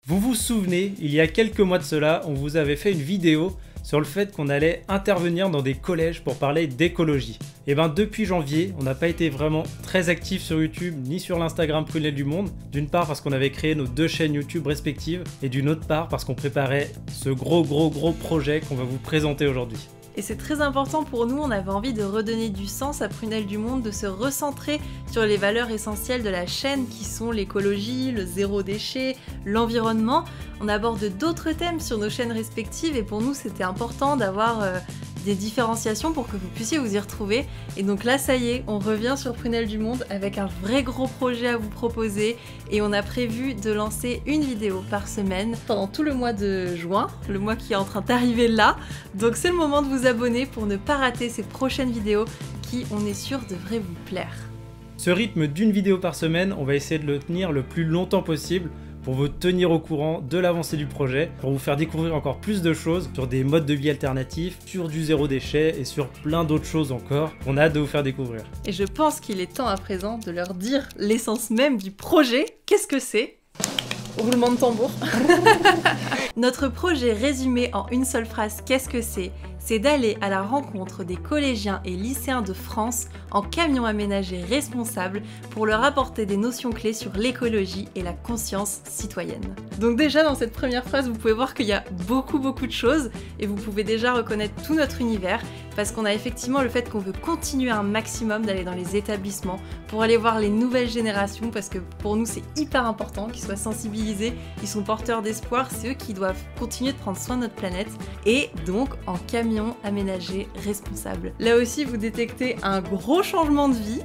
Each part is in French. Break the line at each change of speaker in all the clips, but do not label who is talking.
Vous vous souvenez, il y a quelques mois de cela, on vous avait fait une vidéo sur le fait qu'on allait intervenir dans des collèges pour parler d'écologie. Et ben depuis janvier, on n'a pas été vraiment très actifs sur YouTube ni sur l'Instagram Prunelle du Monde. D'une part parce qu'on avait créé nos deux chaînes YouTube respectives et d'une autre part parce qu'on préparait ce gros projet qu'on va vous présenter aujourd'hui.
Et c'est très important pour nous, on avait envie de redonner du sens à Prunelle du Monde, de se recentrer sur les valeurs essentielles de la chaîne qui sont l'écologie, le zéro déchet, l'environnement. On aborde d'autres thèmes sur nos chaînes respectives et pour nous c'était important d'avoir des différenciations pour que vous puissiez vous y retrouver. Et donc là ça y est, on revient sur Prunelle du Monde avec un vrai gros projet à vous proposer et on a prévu de lancer une vidéo par semaine pendant tout le mois de juin, le mois qui est en train d'arriver là. Donc c'est le moment de vous abonner pour ne pas rater ces prochaines vidéos qui, on est sûr, devraient vous plaire.
Ce rythme d'une vidéo par semaine, on va essayer de le tenir le plus longtemps possible pour vous tenir au courant de l'avancée du projet, pour vous faire découvrir encore plus de choses sur des modes de vie alternatifs, sur du zéro déchet et sur plein d'autres choses encore qu'on a hâte de vous faire découvrir.
Et je pense qu'il est temps à présent de leur dire l'essence même du projet. Qu'est-ce que c'est ? Roulement de tambour. Notre projet résumé en une seule phrase, qu'est-ce que c'est ? C'est d'aller à la rencontre des collégiens et lycéens de France en camion aménagé responsable pour leur apporter des notions clés sur l'écologie et la conscience citoyenne. Donc déjà dans cette première phrase, vous pouvez voir qu'il y a beaucoup de choses et vous pouvez déjà reconnaître tout notre univers parce qu'on a effectivement le fait qu'on veut continuer un maximum d'aller dans les établissements pour aller voir les nouvelles générations parce que pour nous c'est hyper important qu'ils soient sensibilisés, ils sont porteurs d'espoir, c'est eux qui doivent continuer de prendre soin de notre planète et donc en camion aménagé responsable. Là aussi vous détectez un gros changement de vie.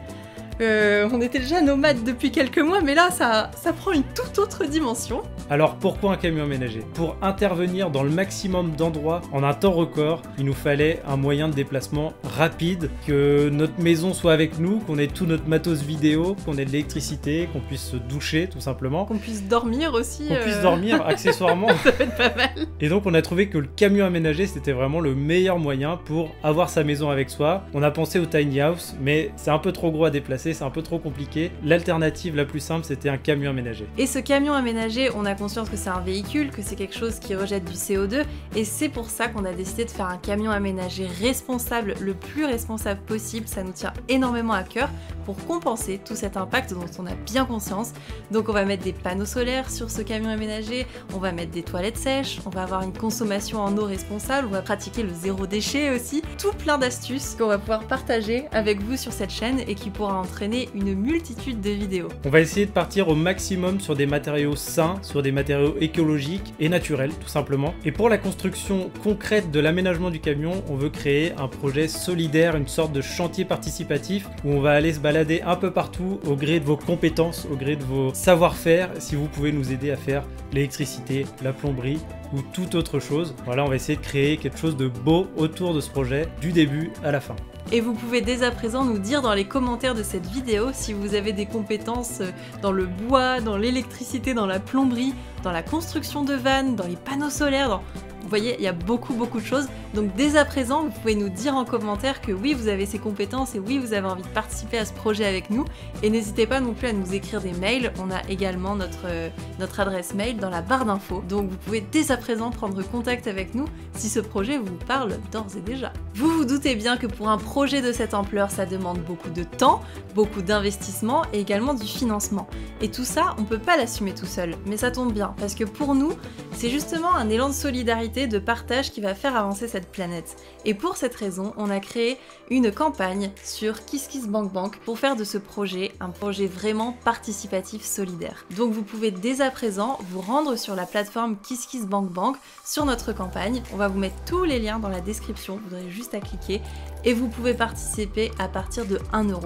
On était déjà nomades depuis quelques mois, mais là, ça prend une toute autre dimension.
Alors pourquoi un camion aménagé ? Pour intervenir dans le maximum d'endroits en un temps record, il nous fallait un moyen de déplacement rapide, que notre maison soit avec nous, qu'on ait tout notre matos vidéo, qu'on ait de l'électricité, qu'on puisse se doucher tout simplement.
Qu'on puisse dormir aussi.
Qu'on puisse dormir accessoirement.
Ça va être pas mal.
Et donc on a trouvé que le camion aménagé c'était vraiment le meilleur moyen pour avoir sa maison avec soi. On a pensé au tiny house, mais c'est un peu trop gros à déplacer, c'est un peu trop compliqué. L'alternative la plus simple c'était un camion aménagé.
Et ce camion aménagé, on a conscience que c'est un véhicule, que c'est quelque chose qui rejette du CO2 et c'est pour ça qu'on a décidé de faire un camion aménagé responsable, le plus responsable possible. Ça nous tient énormément à cœur pour compenser tout cet impact dont on a bien conscience. Donc on va mettre des panneaux solaires sur ce camion aménagé, on va mettre des toilettes sèches, on va avoir une consommation en eau responsable, on va pratiquer le zéro déchet aussi, tout plein d'astuces qu'on va pouvoir partager avec vous sur cette chaîne et qui pourra entraîner une multitude de vidéos.
On va essayer de partir au maximum sur des matériaux sains, sur des matériaux écologiques et naturels tout simplement. Et pour la construction concrète de l'aménagement du camion, on veut créer un projet solidaire, une sorte de chantier participatif où on va aller se balader un peu partout au gré de vos compétences, au gré de vos savoir-faire, si vous pouvez nous aider à faire l'électricité, la plomberie ou toute autre chose. Voilà, on va essayer de créer quelque chose de beau autour de ce projet, du début à la fin.
Et vous pouvez dès à présent nous dire dans les commentaires de cette vidéo si vous avez des compétences dans le bois, dans l'électricité, dans la plomberie, dans la construction de vannes, dans les panneaux solaires, Vous voyez, il y a beaucoup de choses. Donc dès à présent, vous pouvez nous dire en commentaire que oui, vous avez ces compétences et oui, vous avez envie de participer à ce projet avec nous. Et n'hésitez pas non plus à nous écrire des mails. On a également notre adresse mail dans la barre d'infos. Donc vous pouvez dès à présent prendre contact avec nous si ce projet vous parle d'ores et déjà. Vous vous doutez bien que pour un projet de cette ampleur, ça demande beaucoup de temps, beaucoup d'investissement et également du financement. Et tout ça, on peut pas l'assumer tout seul. Mais ça tombe bien, parce que pour nous, c'est justement un élan de solidarité, de partage qui va faire avancer cette planète. Et pour cette raison, on a créé une campagne sur KissKissBankBank pour faire de ce projet un projet vraiment participatif solidaire. Donc vous pouvez dès à présent vous rendre sur la plateforme KissKissBankBank sur notre campagne. On va vous mettre tous les liens dans la description, vous aurez juste à cliquer et vous pouvez participer à partir de 1 €.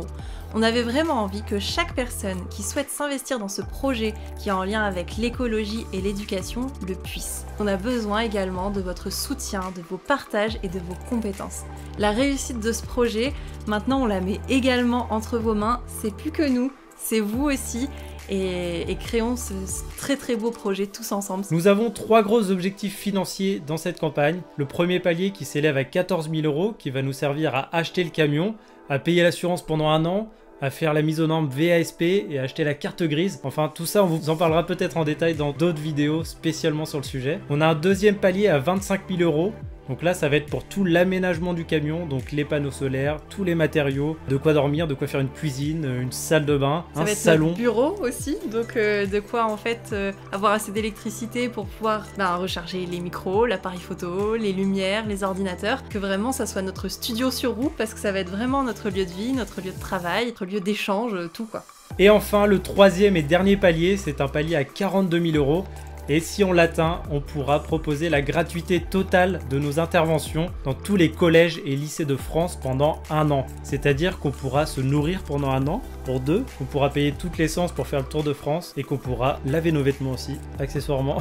On avait vraiment envie que chaque personne qui souhaite s'investir dans ce projet qui est en lien avec l'écologie et l'éducation le puisse. On a besoin également de votre soutien, de vos partages et de vos compétences. La réussite de ce projet, maintenant on la met également entre vos mains, c'est plus que nous, c'est vous aussi. Et créons ce très beau projet tous ensemble.
Nous avons 3 gros objectifs financiers dans cette campagne. Le premier palier qui s'élève à 14 000 € qui va nous servir à acheter le camion, à payer l'assurance pendant 1 an, à faire la mise aux normes VASP et à acheter la carte grise. Enfin, tout ça, on vous en parlera peut-être en détail dans d'autres vidéos spécialement sur le sujet. On a un deuxième palier à 25 000 €. Donc là, ça va être pour tout l'aménagement du camion, donc les panneaux solaires, tous les matériaux, de quoi dormir, de quoi faire une cuisine, une salle de bain,
ça
un
va être
salon.
Notre bureau aussi, donc de quoi en fait avoir assez d'électricité pour pouvoir recharger les micros, l'appareil photo, les lumières, les ordinateurs, que vraiment ça soit notre studio sur roue, parce que ça va être vraiment notre lieu de vie, notre lieu de travail, notre lieu d'échange, tout quoi.
Et enfin, le troisième et dernier palier, c'est un palier à 42 000 €. Et si on l'atteint, on pourra proposer la gratuité totale de nos interventions dans tous les collèges et lycées de France pendant 1 an. C'est-à-dire qu'on pourra se nourrir pendant 1 an, pour 2, qu'on pourra payer toute l'essence pour faire le tour de France et qu'on pourra laver nos vêtements aussi, accessoirement.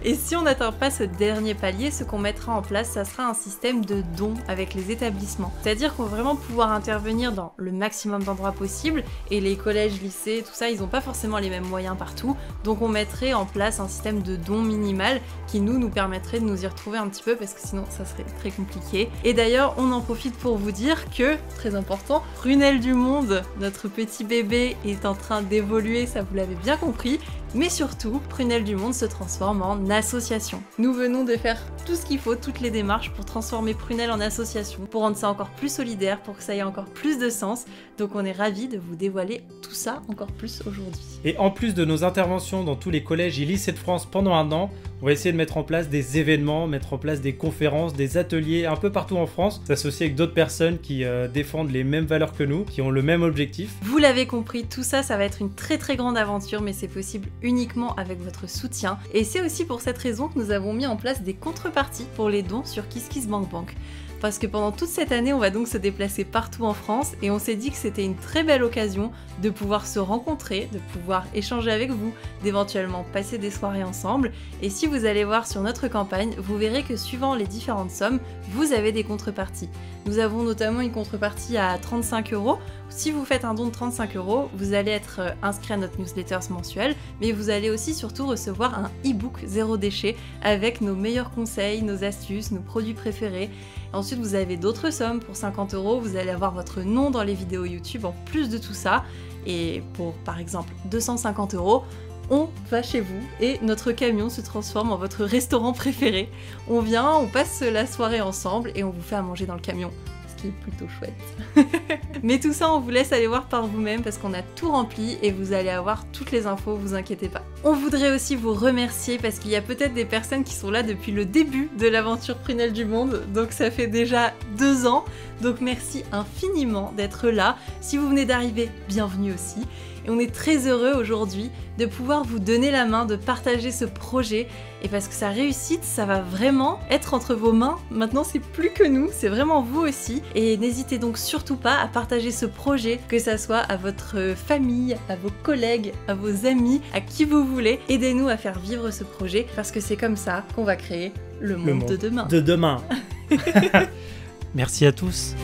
Et si on n'atteint pas ce dernier palier, ce qu'on mettra en place, ça sera un système de dons avec les établissements. C'est-à-dire qu'on va vraiment pouvoir intervenir dans le maximum d'endroits possibles, et les collèges, lycées, tout ça, ils n'ont pas forcément les mêmes moyens partout, donc on mettrait en place un système de dons minimal qui nous permettrait de nous y retrouver un petit peu, parce que sinon ça serait très compliqué. Et d'ailleurs, on en profite pour vous dire que, très important, Prunelle du Monde, notre petit bébé, est en train d'évoluer, ça vous l'avez bien compris, mais surtout, Prunelle du Monde se transforme en association. Nous venons de faire tout ce qu'il faut, toutes les démarches pour transformer Prunelle en association, pour rendre ça encore plus solidaire, pour que ça ait encore plus de sens. Donc on est ravis de vous dévoiler tout ça encore plus aujourd'hui.
Et en plus de nos interventions dans tous les collèges et lycées de France pendant 1 an, on va essayer de mettre en place des événements, mettre en place des conférences, des ateliers un peu partout en France, s'associer avec d'autres personnes qui défendent les mêmes valeurs que nous, qui ont le même objectif.
Vous l'avez compris, tout ça, ça va être une très très grande aventure, mais c'est possible uniquement avec votre soutien. Et c'est aussi pour cette raison que nous avons mis en place des contreparties pour les dons sur KissKissBankBank. Parce que pendant toute cette année, on va donc se déplacer partout en France, et on s'est dit que c'était une très belle occasion de pouvoir se rencontrer, de pouvoir échanger avec vous, d'éventuellement passer des soirées ensemble. Et si vous allez voir sur notre campagne, vous verrez que suivant les différentes sommes, vous avez des contreparties. Nous avons notamment une contrepartie à 35 €. Si vous faites un don de 35 €, vous allez être inscrit à notre newsletter mensuelle, mais vous allez aussi surtout recevoir un e-book zéro déchet avec nos meilleurs conseils, nos astuces, nos produits préférés. Ensuite, vous avez d'autres sommes. Pour 50 €, vous allez avoir votre nom dans les vidéos YouTube en plus de tout ça. Et pour, par exemple, 250 €, on va chez vous et notre camion se transforme en votre restaurant préféré. On vient, on passe la soirée ensemble et on vous fait à manger dans le camion, ce qui est plutôt chouette. Mais tout ça, on vous laisse aller voir par vous-même parce qu'on a tout rempli et vous allez avoir toutes les infos, vous inquiétez pas. On voudrait aussi vous remercier parce qu'il y a peut-être des personnes qui sont là depuis le début de l'aventure Prunelle du Monde, donc ça fait déjà 2 ans, donc merci infiniment d'être là. Si vous venez d'arriver, bienvenue aussi. Et on est très heureux aujourd'hui de pouvoir vous donner la main, de partager ce projet. Et parce que sa réussite, ça va vraiment être entre vos mains. Maintenant, c'est plus que nous, c'est vraiment vous aussi. Et n'hésitez donc surtout pas à partager ce projet, que ça soit à votre famille, à vos collègues, à vos amis, à qui vous voulez. Aidez-nous à faire vivre ce projet parce que c'est comme ça qu'on va créer le monde de demain.
De demain. Merci à tous.